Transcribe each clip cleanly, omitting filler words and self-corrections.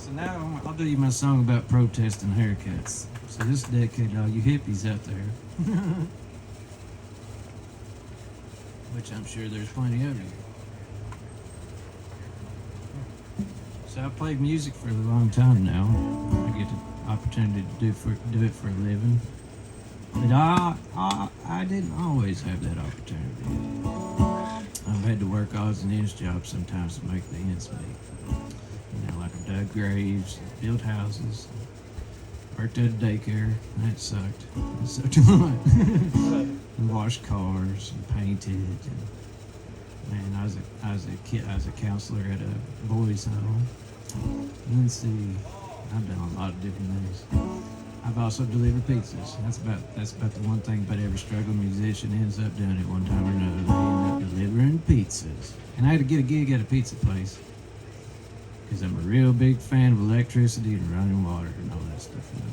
So now I'll do you my song about protesting haircuts. So this is dedicated to all you hippies out there. Which I'm sure there's plenty of you. So I played music for a long time now. I get the opportunity to do it for a living. But I didn't always have that opportunity. I've had to work odds and ends jobs sometimes to make the ends meet. You know, like I dug graves, built houses, worked at a daycare. That sucked. That sucked a lot. And washed cars and painted. And man, I was a counselor at a boys' home. Let's see, I've done a lot of different things. I've also delivered pizzas. That's about the one thing about every struggling musician ends up doing at one time or another. They end up delivering pizzas. And I had to get a gig at a pizza place because I'm a real big fan of electricity and running water and all that stuff. You know?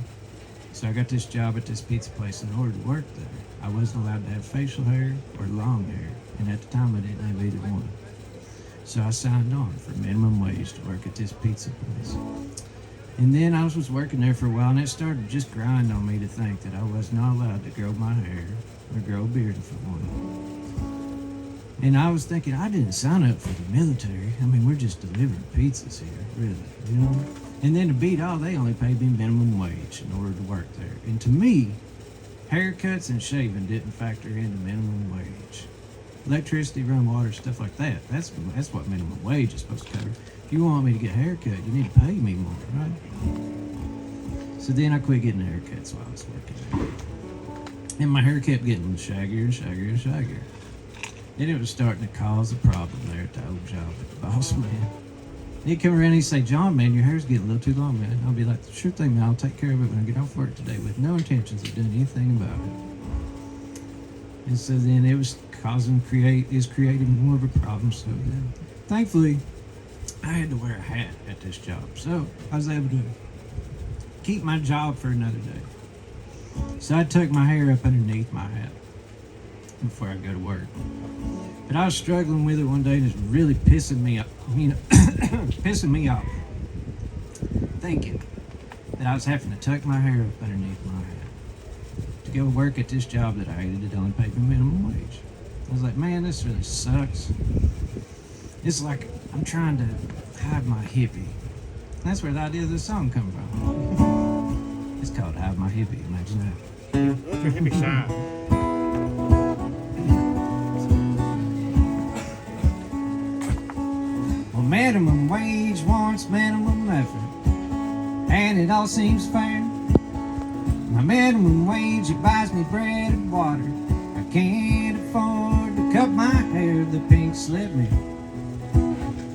So I got this job at this pizza place. In order to work there, I wasn't allowed to have facial hair or long hair, and at the time I didn't have either one. So I signed on for minimum wage to work at this pizza place. And then I was working there for a while, and it started to just grind on me to think that I was not allowed to grow my hair or grow a beard for one. And I was thinking, I didn't sign up for the military. I mean, we're just delivering pizzas here, really, you know? And then to beat all, they only paid me minimum wage in order to work there. And to me, haircuts and shaving didn't factor into minimum wage. Electricity, run water, stuff like that. That's what minimum wage is supposed to cover. If you want me to get a haircut, you need to pay me more, right? So then I quit getting haircuts while I was working there. And my hair kept getting shaggier and shaggier and shaggier. Then it was starting to cause a problem there at the old job at the boss man. He'd come around and he'd say, John, man, your hair's getting a little too long, man. I'll be like, sure thing, man, I'll take care of it when I get off work today with no intentions of doing anything about it. And so then it was creating more of a problem. So then, thankfully, I had to wear a hat at this job. So I was able to keep my job for another day. So I tucked my hair up underneath my hat before I go to work. But I was struggling with it one day and it's really pissing me off. Pissing me off. Thinking that I was having to tuck my hair up underneath my hat to go work at this job that I hated that only paid me minimum wage. I was like, man, this really sucks. It's like I'm trying to hide my hippie. That's where the idea of this song come from. It's called Hide My Hippie. Imagine that. What's your hippie sign? Well, minimum wage wants minimum effort, and it all seems fair. My minimum wage, it buys me bread and water. I can't afford to cut my hair, the pink slip me.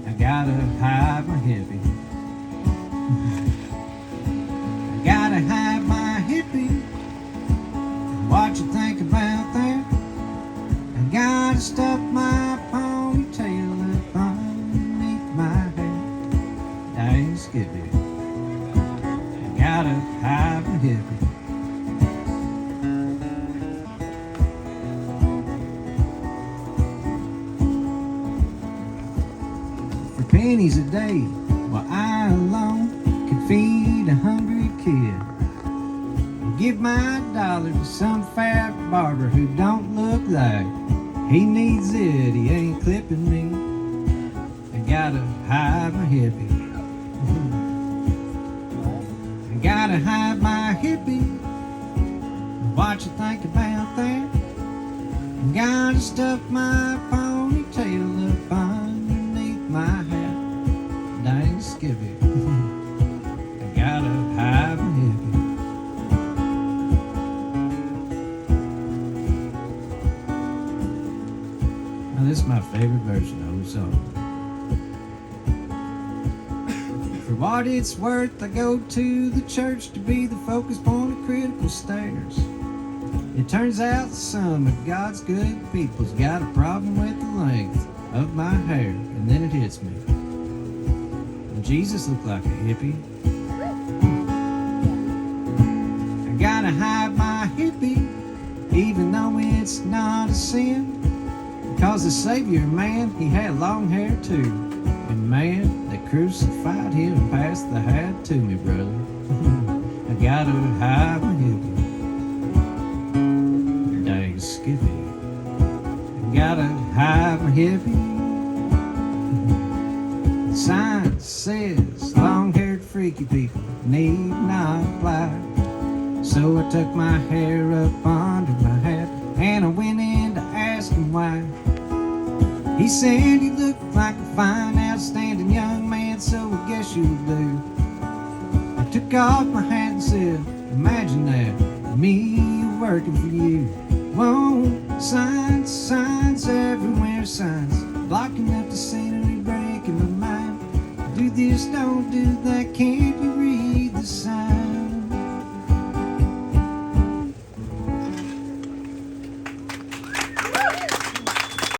I gotta hide my hippie. I gotta hide my hippie. What you think about that? I gotta stuff my ponytail up underneath my hair. Dang Skippy. I gotta hide my hippie. Pennies a day, while I alone could feed a hungry kid, and give my dollar to some fat barber who don't look like he needs it. He ain't clipping me. I gotta hide my hippie. I gotta hide my hippie. What you think about that? I gotta stuff my ponytail up underneath my hat. Dang Skippy. I gotta hide my hippie. Now this is my favorite version of the song. For what it's worth, I go to the church to be the focus point of critical stares. It turns out some of God's good people's got a problem with the length of my hair, and then it hits me. Jesus looked like a hippie. I gotta hide my hippie, even though it's not a sin. Because the Savior, man, he had long hair too. And man, they crucified him and passed the hat to me, brother. I gotta hide my hippie. Dang Skippy. I gotta hide my hippie. The sign says long-haired freaky people need not apply. So I tucked my hair up under my hat and I went in to ask him why. He said he looked like a fine, outstanding young man, so I guess you'll do. I took off my hat and said, imagine that, me working for you. Whoa, signs, signs everywhere, signs blocking up the scenery, breaking my mind. Do this, don't do that, can't you read the signs?